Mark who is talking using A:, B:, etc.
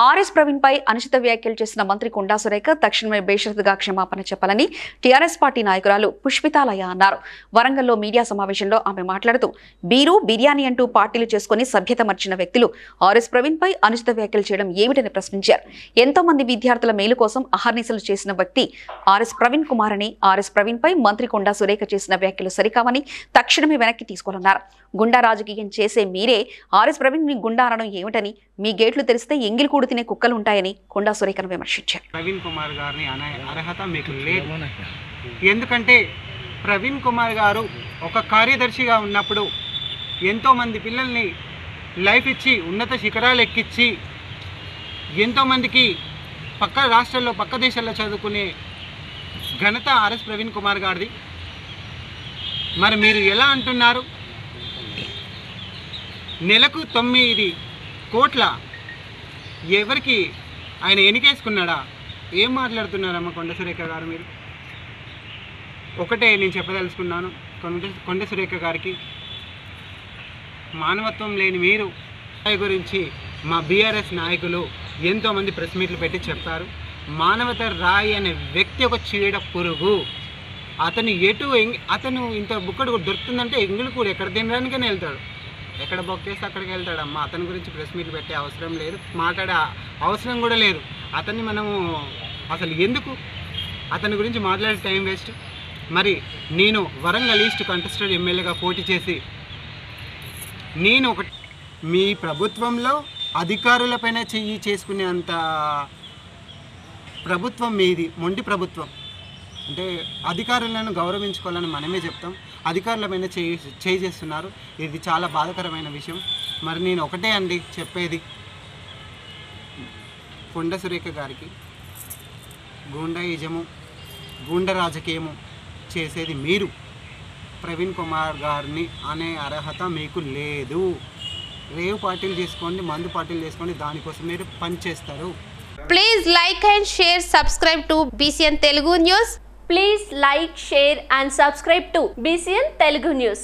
A: RS Praveen పై అనుచిత వ్యాఖ్యలు చేసిన మంత్రి కొండా సురేఖ తక్షణమే బేషరతుగా క్షమాపణ చెప్పాలని టీఆర్ఎస్ పార్టీ నాయకురాలు పుష్పితాలయ అన్నారు. వరంగల్లో మీడియా సమావేశంలో ఆమె మాట్లాడుతూ బీరు బిర్యానీ అంటూ పార్టీలు చేసుకుని సభ్యత మర్చిన వ్యక్తులు ఆర్ఎస్ ప్రవీణ్ పై అనుచిత వ్యాఖ్యలు చేయడం ఏమిటని ప్రశ్నించారు. ఎంతో మంది విద్యార్థుల మేలు కోసం అహర్నిశలు చేసిన వ్యక్తి ఆర్ఎస్ ప్రవీణ్ కుమార్ అని ఆర్ఎస్ ప్రవీణ్ పై మంత్రి కొండా సురేఖ చేసిన వ్యాఖ్యలు సరికావని తక్షణమే వెనక్కి తీసుకోవాలన్నారు. గుండా రాజకీయం చేసే మీరే ఆర్ఎస్ ప్రవీణ్ ని గుండా అనడం ఏమిటని, మీ గేట్లు తెరిస్తే ఎంగిలి కూడు తినే కుక్కలు ఉంటాయని కొండా సురేఖను విమర్శించారు.
B: ప్రవీణ్ కుమార్ గారిని అనే అర్హత మీకు లేదు. ఎందుకంటే ప్రవీణ్ కుమార్ గారు ఒక కార్యదర్శిగా ఉన్నప్పుడు ఎంతోమంది పిల్లల్ని లైఫ్ ఇచ్చి ఉన్నత శిఖరాలు ఎక్కించి ఎంతోమందికి పక్క రాష్ట్రాల్లో పక్క దేశాల్లో చదువుకునే ఘనత ఆర్ఎస్ ప్రవీణ్ కుమార్ గారిది. మరి మీరు ఎలా అంటున్నారు? నెలకు 9 కోట్ల ఎవరికి ఆయన ఎన్నికేసుకున్నాడా? ఏం మాట్లాడుతున్నారమ్మ కొండ సురేఖ గారు? మీరు ఒకటే నేను చెప్పదలుచుకున్నాను, కొండ సురేఖ గారికి మానవత్వం లేని మీరు గురించి మా బీఆర్ఎస్ నాయకులు ఎంతోమంది ప్రెస్ మీట్లు పెట్టి చెప్పారు. మానవత రాయి అనే వ్యక్తి ఒక చీడ పురుగు. అతను ఇంత బుక్కడు దొరుకుతుందంటే ఎంగులు కూడా ఎక్కడ తినడానికనే వెళ్తాడు, ఎక్కడ బొక్కేస్తే అక్కడికి వెళ్తాడమ్మా. అతని గురించి ప్రెస్ మీట్లు పెట్టే అవసరం లేదు, మాట్లాడే అవసరం కూడా లేదు. అతన్ని మనము అసలు ఎందుకు అతని గురించి మాట్లాడే టైం వేస్ట్. మరి నేను వరంగల్ ఈస్ట్ కంటెస్టెడ్ ఎమ్మెల్యేగా పోటీ చేసి మీ ప్రభుత్వంలో అధికారులపైన చెయ్యి చేసుకునే అంత ప్రభుత్వం మీది మొండి ప్రభుత్వం. అంటే అధికారులను గౌరవించుకోవాలని మనమే చెప్తాం, అధికారులపైన చేయి చేస్తున్నారు. ఇది చాలా బాధాకరమైన విషయం. మరి నేను ఒకటే అండి చెప్పేది, కొండ సురేఖ గారికి గూండాయిజము గూండా రాజకీయము చేసేది మీరు. ప్రవీణ్ కుమార్ గారిని అనే అర్హత మీకు లేదు. రేవ్ పార్టీలు చేసుకోండి, మందు పార్టీలు చేసుకోండి, దానికోసం మీరు పనిచేస్తారు.
C: Please like and share, subscribe to BCN Telugu News.
D: Please like, share and subscribe to BCN Telugu News.